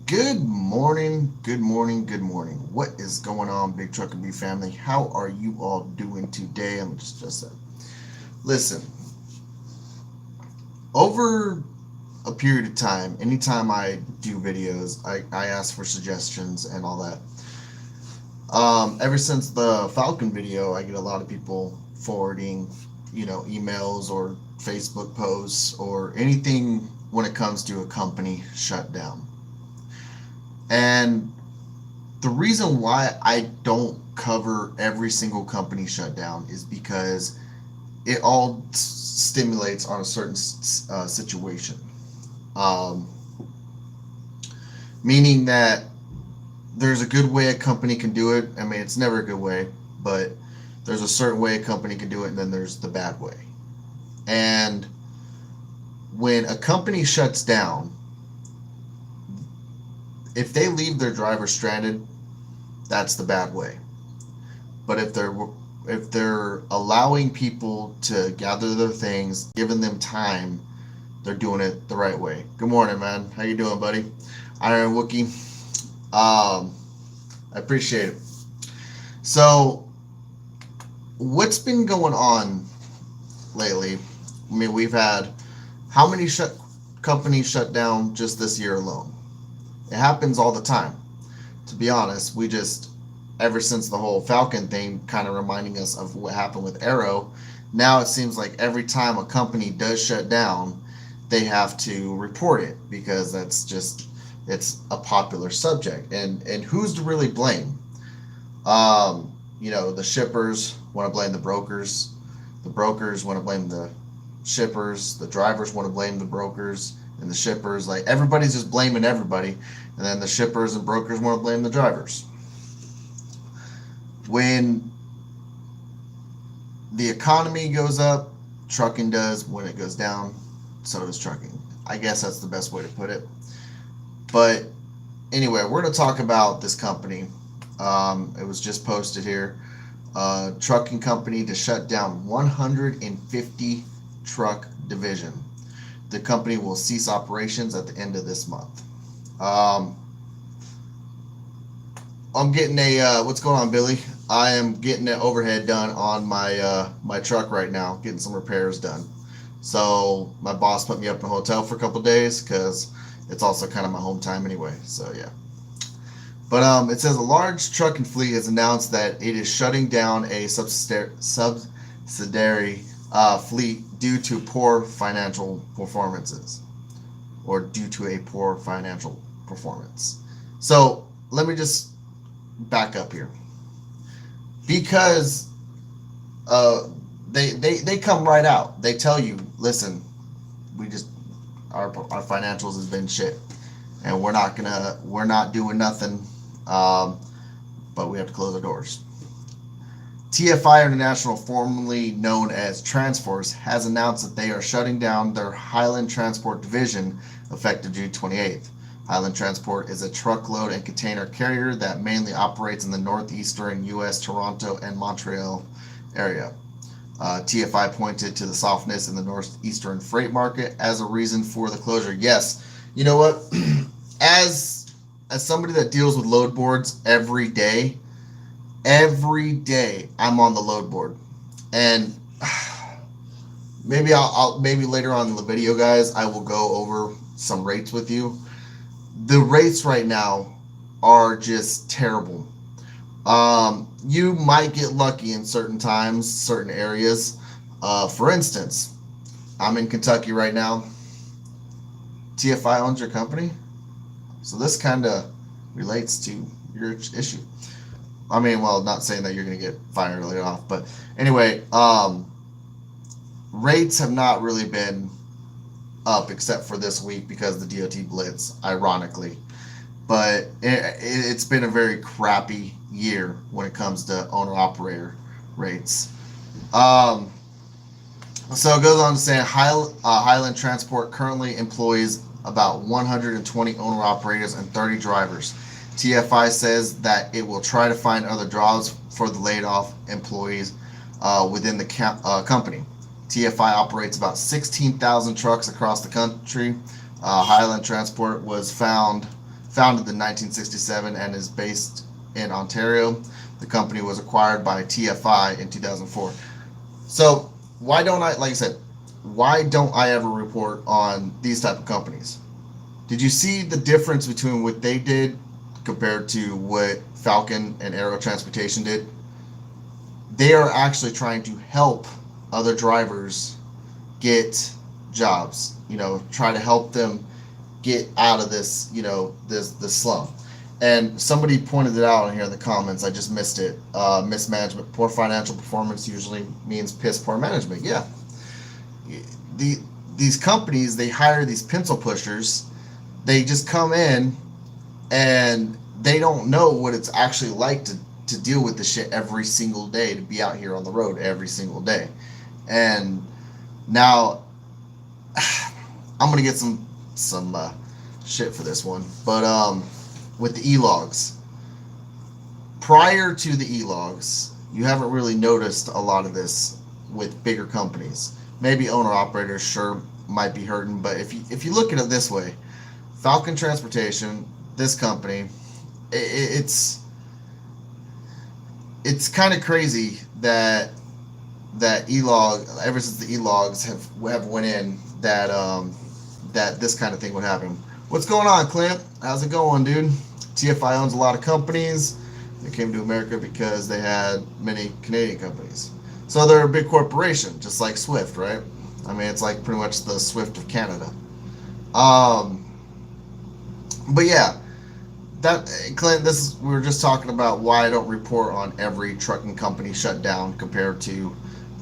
Good morning, good morning, good morning. What is going on, Big Truck and B family? How are you all doing today? I'm just listen. Over a period of time, anytime I do videos, I ask for suggestions and all that. Ever since the Falcon video, I get a lot of people forwarding, emails or Facebook posts or anything when it comes to a company shutdown. And the reason why I don't cover every single company shutdown is because it all stimulates on a certain situation. Um, Meaning that there's a good way a company can do it. I mean, it's never a good way, but there's a certain way a company can do it, and then there's the bad way. And when a company shuts down, if they leave their driver stranded, that's the bad way. But if they're allowing people to gather their things, giving them time, they're doing it the right way. Good morning, man. How you doing, buddy? Iron Wookie. I appreciate it. So, what's been going on lately? I mean, we've had how many companies shut down just this year alone? It happens all the time. To be honest, we just ever since the whole Falcon thing kind of reminding us of what happened with Arrow, now it seems like every time a company does shut down, they have to report it because it's a popular subject. And who's to really blame? The shippers want to blame the brokers want to blame the shippers, the drivers want to blame the brokers and the shippers. Like everybody's just blaming everybody, and then the shippers and brokers want to blame the drivers. When the economy goes up, trucking does. When it goes down, so does trucking. I guess that's the best way to put it. But anyway, we're going to talk about this company. It was just posted here. Trucking company to shut down 150 truck division. The company will cease operations at the end of this month. I'm getting what's going on, Billy? I am getting an overhead done on my truck right now, getting some repairs done. So my boss put me up in a hotel for a couple days because it's also kind of my home time anyway. So yeah. But it says a large trucking fleet has announced that it is shutting down a subsidiary fleet due to poor financial performances, or due to a poor financial performance. So let me just back up here, because they come right out. They tell you, listen, we just our financials has been shit, and we're not doing nothing. But we have to close our doors. TFI International, formerly known as Transforce, has announced that they are shutting down their Highland Transport division effective June 28th. Highland Transport is a truckload and container carrier that mainly operates in the northeastern U.S. Toronto and Montreal area. TFI pointed to the softness in the northeastern freight market as a reason for the closure. Yes, you know what? As somebody that deals with load boards every day I'm on the load board, and maybe later on in the video, guys, I will go over some rates with you. The rates right now are just terrible. You might get lucky in certain times, certain areas. For instance, I'm in Kentucky right now. TFI owns your company, so this kind of relates to your issue. I mean, well, not saying that you're going to get fired or laid off, but anyway, rates have not really been up except for this week because of the DOT blitz, ironically. But it's been a very crappy year when it comes to owner-operator rates. So it goes on to say Highland Transport currently employs about 120 owner-operators and 30 drivers. TFI says that it will try to find other jobs for the laid-off employees within the company. TFI operates about 16,000 trucks across the country. Highland Transport was founded in 1967 and is based in Ontario. The company was acquired by TFI in 2004. So why don't I, like I said, why don't I ever report on these type of companies? Did you see the difference between what they did compared to what Falcon and Aero Transportation did? They are actually trying to help other drivers get jobs, try to help them get out of this, this slump. And somebody pointed it out here in the comments. I just missed it. Mismanagement, poor financial performance usually means piss poor management. Yeah. These companies, they hire these pencil pushers. They just come in and they don't know what it's actually like to deal with the shit every single day, to be out here on the road every single day. And now I'm gonna get some shit for this one, but with the e-logs, prior to the e-logs, you haven't really noticed a lot of this with bigger companies. Maybe owner operators sure might be hurting, but if you look at it this way, Falcon Transportation, this company, it's kind of crazy that e-log, ever since the e-logs have went in, that this kind of thing would happen. What's going on, Clint? How's it going, dude? TFI owns a lot of companies. They came to America because they had many Canadian companies. So they're a big corporation, just like Swift, right? I mean, it's like pretty much the Swift of Canada. But yeah, Clint, we were just talking about why I don't report on every trucking company shut down compared to,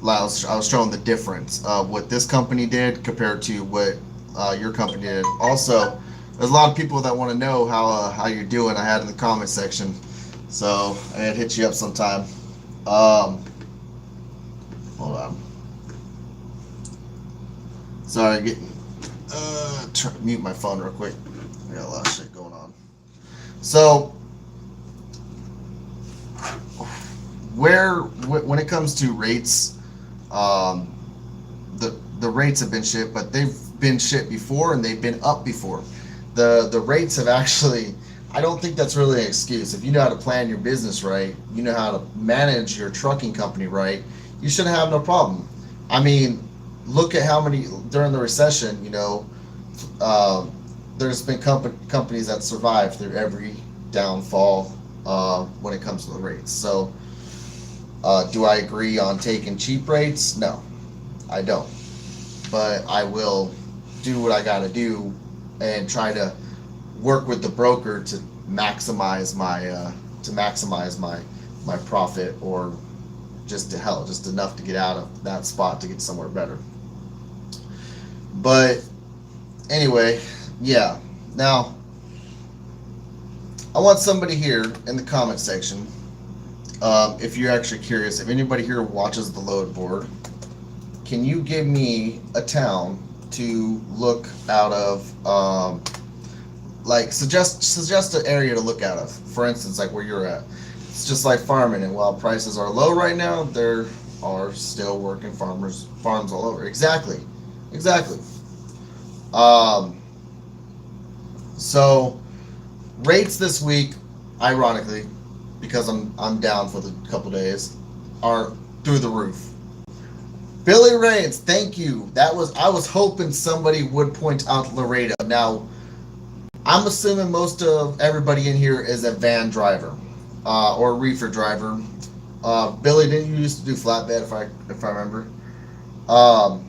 I was showing the difference of what this company did compared to what your company did. Also, there's a lot of people that want to know how you're doing. I had in the comment section, so I had hit you up sometime. Hold on. Sorry, try to mute my phone real quick. I got a lot of shit going on. So, when it comes to rates, the rates have been shit, but they've been shit before and they've been up before. The rates have actually, I don't think that's really an excuse. If you know how to plan your business right, you know how to manage your trucking company right, you should have no problem. I mean, look at how many, during the recession, there's been companies that survived through every downfall when it comes to the rates. So, do I agree on taking cheap rates? No, I don't. But I will do what I got to do and try to work with the broker to maximize my profit, or just enough to get out of that spot to get somewhere better. But anyway, yeah. Now, I want somebody here in the comment section, if you're actually curious, if anybody here watches the load board, can you give me a town to look out of, suggest an area to look out of? For instance, like where you're at. It's just like farming, and while prices are low right now, there are still working farms all over. Exactly. So rates this week, ironically, because I'm down for the couple days, are through the roof. Billy Rains, thank you. I was hoping somebody would point out Laredo. Now, I'm assuming most of everybody in here is a van driver, or reefer driver. Billy, didn't you used to do flatbed, if I remember, for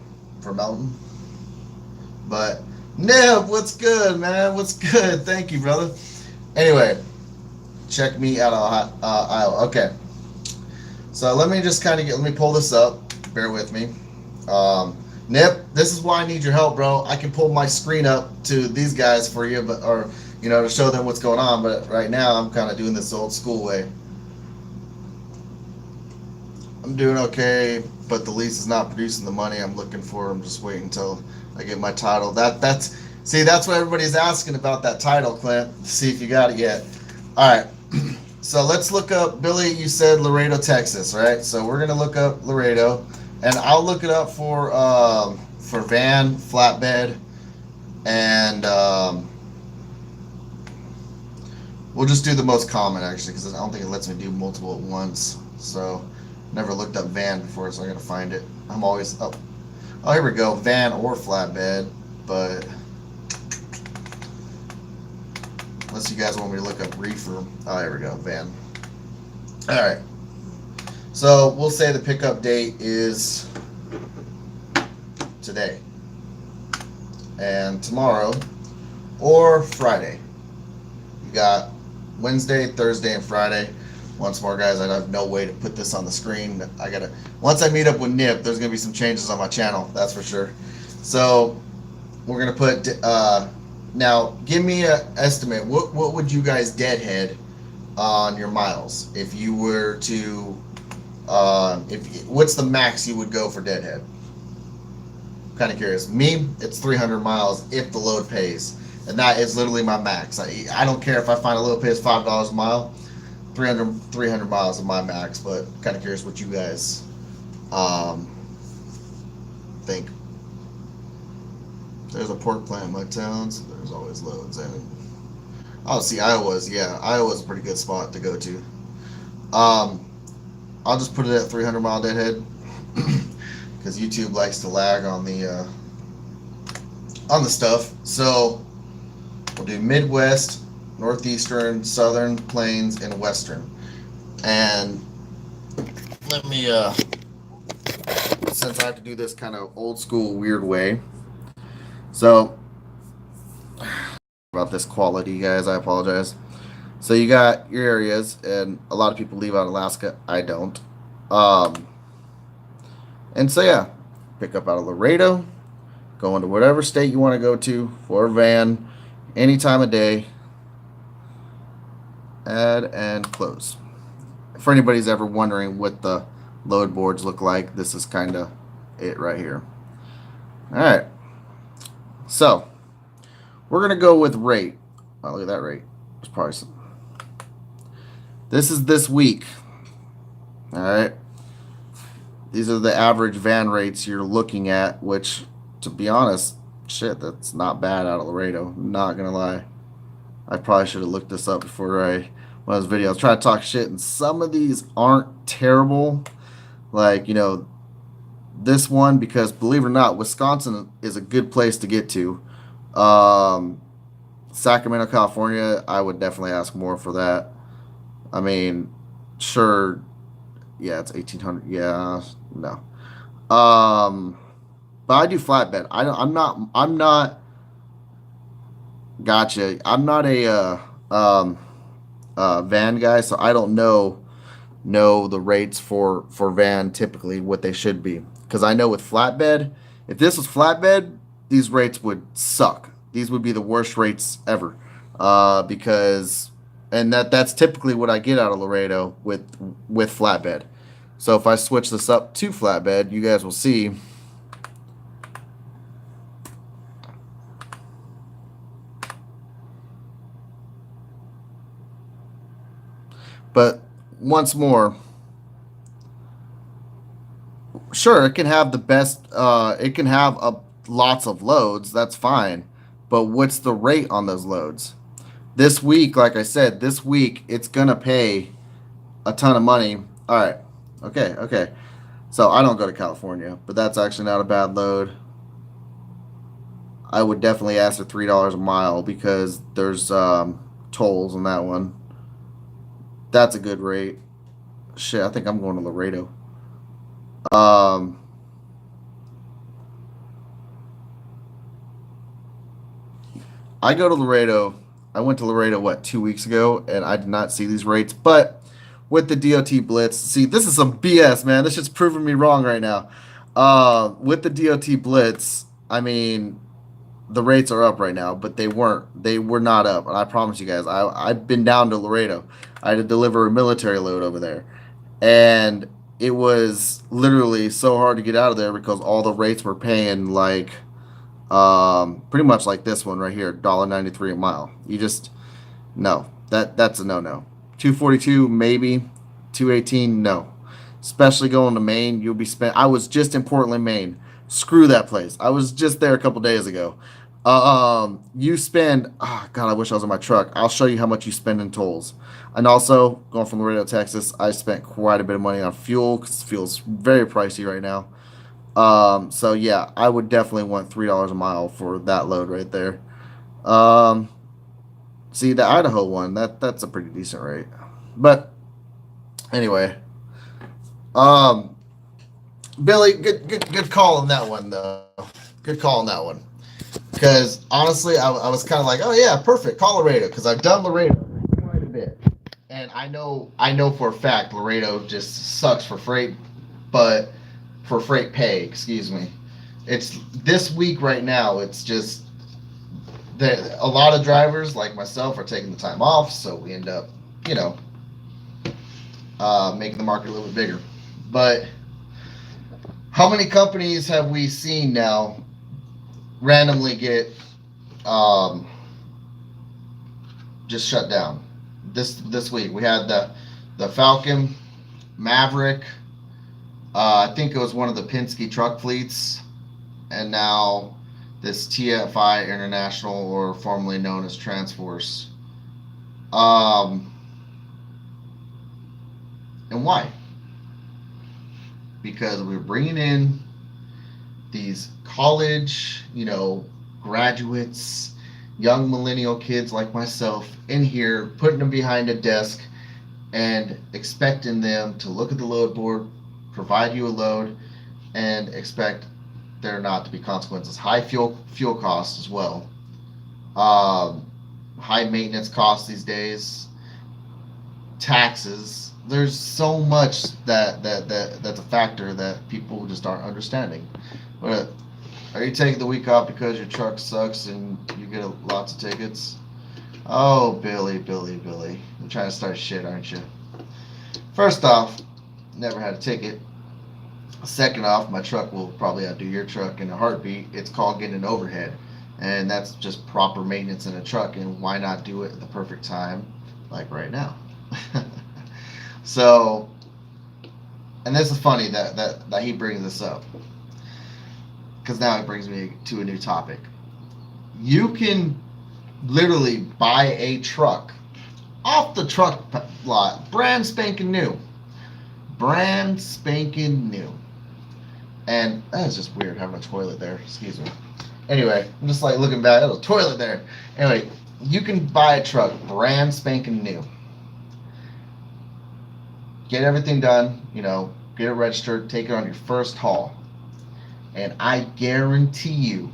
Melton? But Neb, what's good, man? What's good? Thank you, brother. Anyway, check me out of Iowa. Okay, so let me just let me pull this up. Bear with me. Nip, this is why I need your help, bro. I can pull my screen up to these guys for you, to show them what's going on. But right now, I'm kind of doing this old school way. I'm doing okay, but the lease is not producing the money I'm looking for. I'm just waiting until I get my title. That's what everybody's asking about, that title, Clint. See if you got it yet. All right. So let's look up, Billy, you said Laredo, Texas, right? So we're going to look up Laredo, and I'll look it up for van, flatbed, and We'll just do the most common actually, because I don't think it lets me do multiple at once. So, never looked up van before, so I gotta find it. I'm always up. Oh, here we go. Van or flatbed, but unless you guys want me to look up reefer. Oh, here we go. Van. All right. So we'll say the pickup date is today and tomorrow or Friday. You got Wednesday, Thursday, and Friday. Once more, guys, I have no way to put this on the screen. Once I meet up with Nip, there's gonna be some changes on my channel, that's for sure. So we're gonna put now. Give me an estimate. What would you guys deadhead on your miles if you were to? What's the max you would go for deadhead? Kind of curious. Me, it's 300 miles if the load pays, and that is literally my max. I don't care if I find a load pays $5 a mile. 300 miles is my max, but kind of curious what you guys think. There's a pork plant in my town, so there's always loads. And oh, see, Iowa's a pretty good spot to go to. I'll just put it at 300 mile deadhead because YouTube likes to lag on the stuff. So we'll do Midwest, Northeastern, Southern, Plains, and Western. And let me, since I have to do this kind of old school weird way. So, about this quality, guys, I apologize. So you got your areas, and a lot of people leave out Alaska. I don't. And so, yeah, pick up out of Laredo, go into whatever state you want to go to for a van, any time of day. Add and close. For anybody's ever wondering what the load boards look like, this is kind of it right here. All right. So we're gonna go with rate. Oh, look at that rate. There's probably some. This is this week. All right. These are the average van rates you're looking at, which, to be honest, shit, that's not bad out of Laredo. Not gonna lie. I probably should have looked this up before one of those videos. Try to talk shit, and some of these aren't terrible. Like, you know, this one, because believe it or not, Wisconsin is a good place to get to. Sacramento, California, I would definitely ask more for that. I mean, sure, yeah, it's 1,800. Yeah, no. But I do flatbed. I'm not. Gotcha. I'm not a van guy, so I don't know the rates for van typically what they should be. Because I know with flatbed, if this was flatbed, these rates would suck. These would be the worst rates ever. Because that's typically what I get out of Laredo with flatbed. So if I switch this up to flatbed, you guys will see. But once more, sure, it can have the best, it can have lots of loads, that's fine. But what's the rate on those loads? This week, like I said, this week, it's going to pay a ton of money. All right, okay. So I don't go to California, but that's actually not a bad load. I would definitely ask for $3 a mile because there's tolls on that one. That's a good rate. Shit, I think I'm going to Laredo. I go to Laredo. I went to Laredo, 2 weeks ago, and I did not see these rates. But with the DOT Blitz, see, this is some BS, man. This shit's proving me wrong right now. With the DOT Blitz, I mean, the rates are up right now, but they weren't. They were not up. And I promise you guys, I've been down to Laredo. I had to deliver a military load over there. And it was literally so hard to get out of there because all the rates were paying like pretty much like this one right here, $1.93 a mile. You just no. That's a no. 242 maybe, 218 no. Especially going to Maine, you'll be spent. I was just in Portland, Maine. Screw that place. I was just there a couple days ago. You spend, oh God, I wish I was in my truck. I'll show you how much you spend in tolls. And also, going from Laredo, Texas, I spent quite a bit of money on fuel because fuel's very pricey right now. So yeah, I would definitely want $3 a mile for that load right there. Um, See the Idaho one, that's a pretty decent rate. But anyway, um, Billy, good call on that one though. Good call on that one. Because honestly, I was kind of like, oh yeah, perfect, call Laredo because I've done Laredo quite a bit, and I know for a fact Laredo just sucks for freight, but for freight pay, excuse me. It's this week right now. It's just that a lot of drivers like myself are taking the time off, so we end up, you know, making the market a little bit bigger. But how many companies have we seen now randomly get um, just shut down? This week we had the Falcon, Maverick. I think it was one of the Penske truck fleets, and now this TFI International, or formerly known as Transforce. Um, and why? Because we're bringing in these college, graduates, young millennial kids like myself in here, putting them behind a desk and expecting them to look at the load board, provide you a load, and expect there not to be consequences. High fuel costs as well. High maintenance costs these days. Taxes. There's so much that's a factor that people just aren't understanding. But are you taking the week off because your truck sucks and you get lots of tickets? Oh, Billy. You're trying to start shit, aren't you? First off, never had a ticket. Second off, my truck will probably outdo your truck in a heartbeat. It's called getting an overhead. And that's just proper maintenance in a truck. And why not do it at the perfect time, like right now? So, and this is funny that he brings this up. Because now it brings me to a new topic. You can literally buy a truck off the truck lot, brand spanking new. Brand spanking new. And that's just weird having a toilet there. Excuse me. Anyway, I'm just like looking back. There's a toilet there. Anyway, you can buy a truck brand spanking new. Get everything done, get it registered, take it on your first haul. And I guarantee you,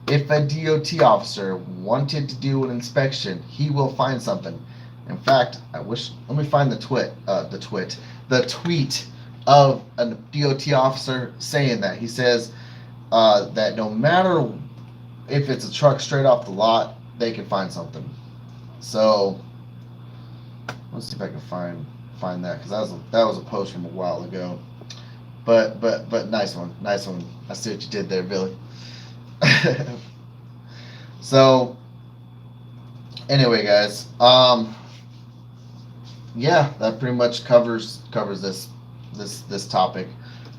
if a DOT officer wanted to do an inspection, he will find something. In fact, let me find the tweet of a DOT officer saying that. He says that no matter if it's a truck straight off the lot, they can find something. So let's see if I can find that, because that was a post from a while ago. But nice one. I see what you did there, Billy. So anyway, guys, yeah, that pretty much covers this topic.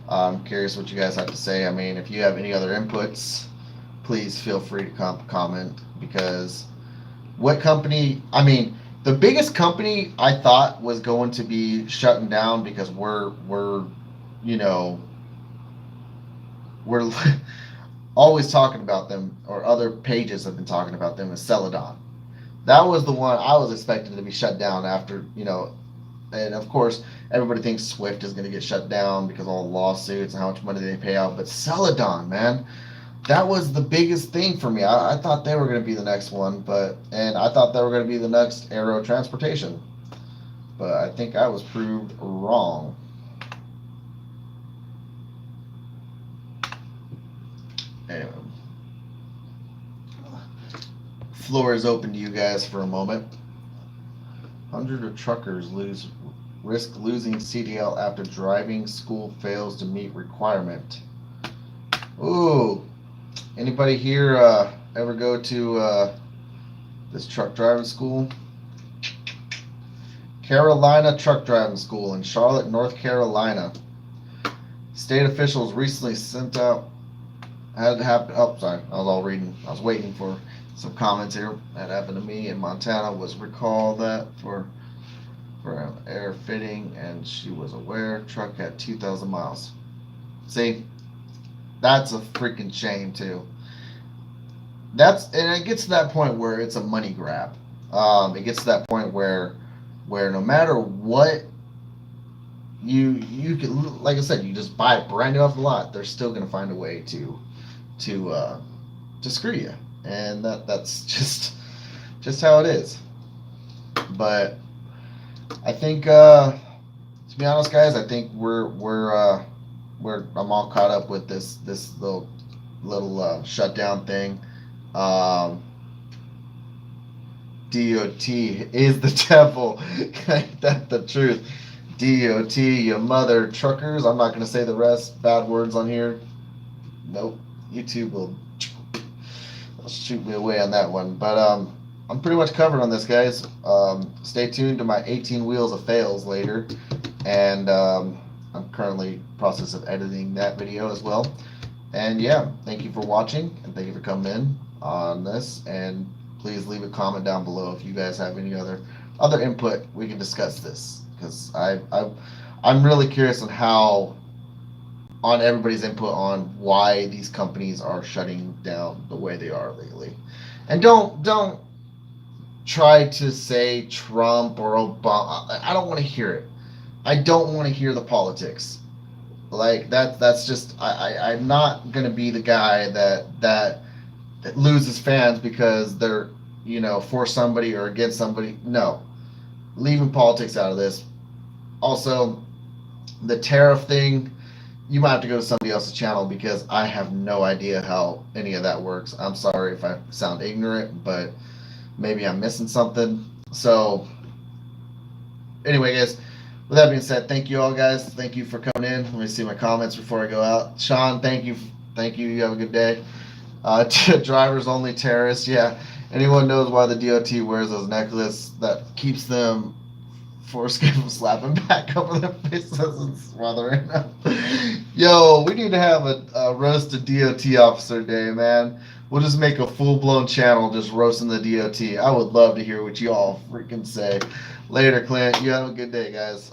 I'm curious what you guys have to say. I mean, if you have any other inputs, please feel free to comment, because what company, I mean, the biggest company I thought was going to be shutting down because we're always talking about them, or other pages have been talking about them, is Celadon. That was the one I was expecting to be shut down after, and of course everybody thinks Swift is going to get shut down because of all the lawsuits and how much money they pay out. But Celadon, man, that was the biggest thing for me. I thought they were going to be the next one, and I thought they were going to be the next Aero Transportation. But I think I was proved wrong. Anyway, floor is open to you guys for a moment. Hundreds of truckers risk losing CDL after driving school fails to meet requirement. Ooh, anybody here ever go to this truck driving school? Carolina Truck Driving School in Charlotte, North Carolina. State officials recently sent out Had happened. Oh, sorry. I was all reading. I was waiting for some comments here. That happened to me in Montana. Was recall that for an air fitting, and she was aware. Truck had 2,000 miles. See, that's a freaking shame too. And it gets to that point where it's a money grab. It gets to that point where no matter what you can, like I said, you just buy it brand new off the lot. They're still gonna find a way to to screw you, and that's just how it is. But I think, to be honest, guys, I think we're I'm all caught up with this little shutdown thing. Um, DOT is the devil. That's the truth. DOT, you mother truckers. I'm not going to say the rest. Bad words on here. Nope. YouTube will shoot me away on that one. But I'm pretty much covered on this, guys. Stay tuned to my 18 Wheels of Fails later. And I'm currently in the process of editing that video as well. And yeah, thank you for watching, and thank you for coming in on this. And please leave a comment down below if you guys have any other input. We can discuss this, because I'm really curious on everybody's input on why these companies are shutting down the way they are lately. And don't try to say Trump or Obama. I don't want to hear it. I don't want to hear the politics. Like that's just I'm not gonna be the guy that loses fans because they're for somebody or against somebody. No, leaving politics out of this. Also, the tariff thing, you might have to go to somebody else's channel, because I have no idea how any of that works. I'm sorry if I sound ignorant, but maybe I'm missing something. So anyway, guys, with that being said, thank you all, guys. Thank you for coming in. Let me see my comments before I go out. Sean, thank you. You have a good day. Drivers only terrorists. Yeah. Anyone knows why the DOT wears those necklaces that keeps them foreskin from slapping back over their faces while they're in them? Yo, we need to have a roasted DOT officer day, man. We'll just make a full-blown channel just roasting the DOT. I would love to hear what you all freaking say. Later, Clint. You have a good day, guys.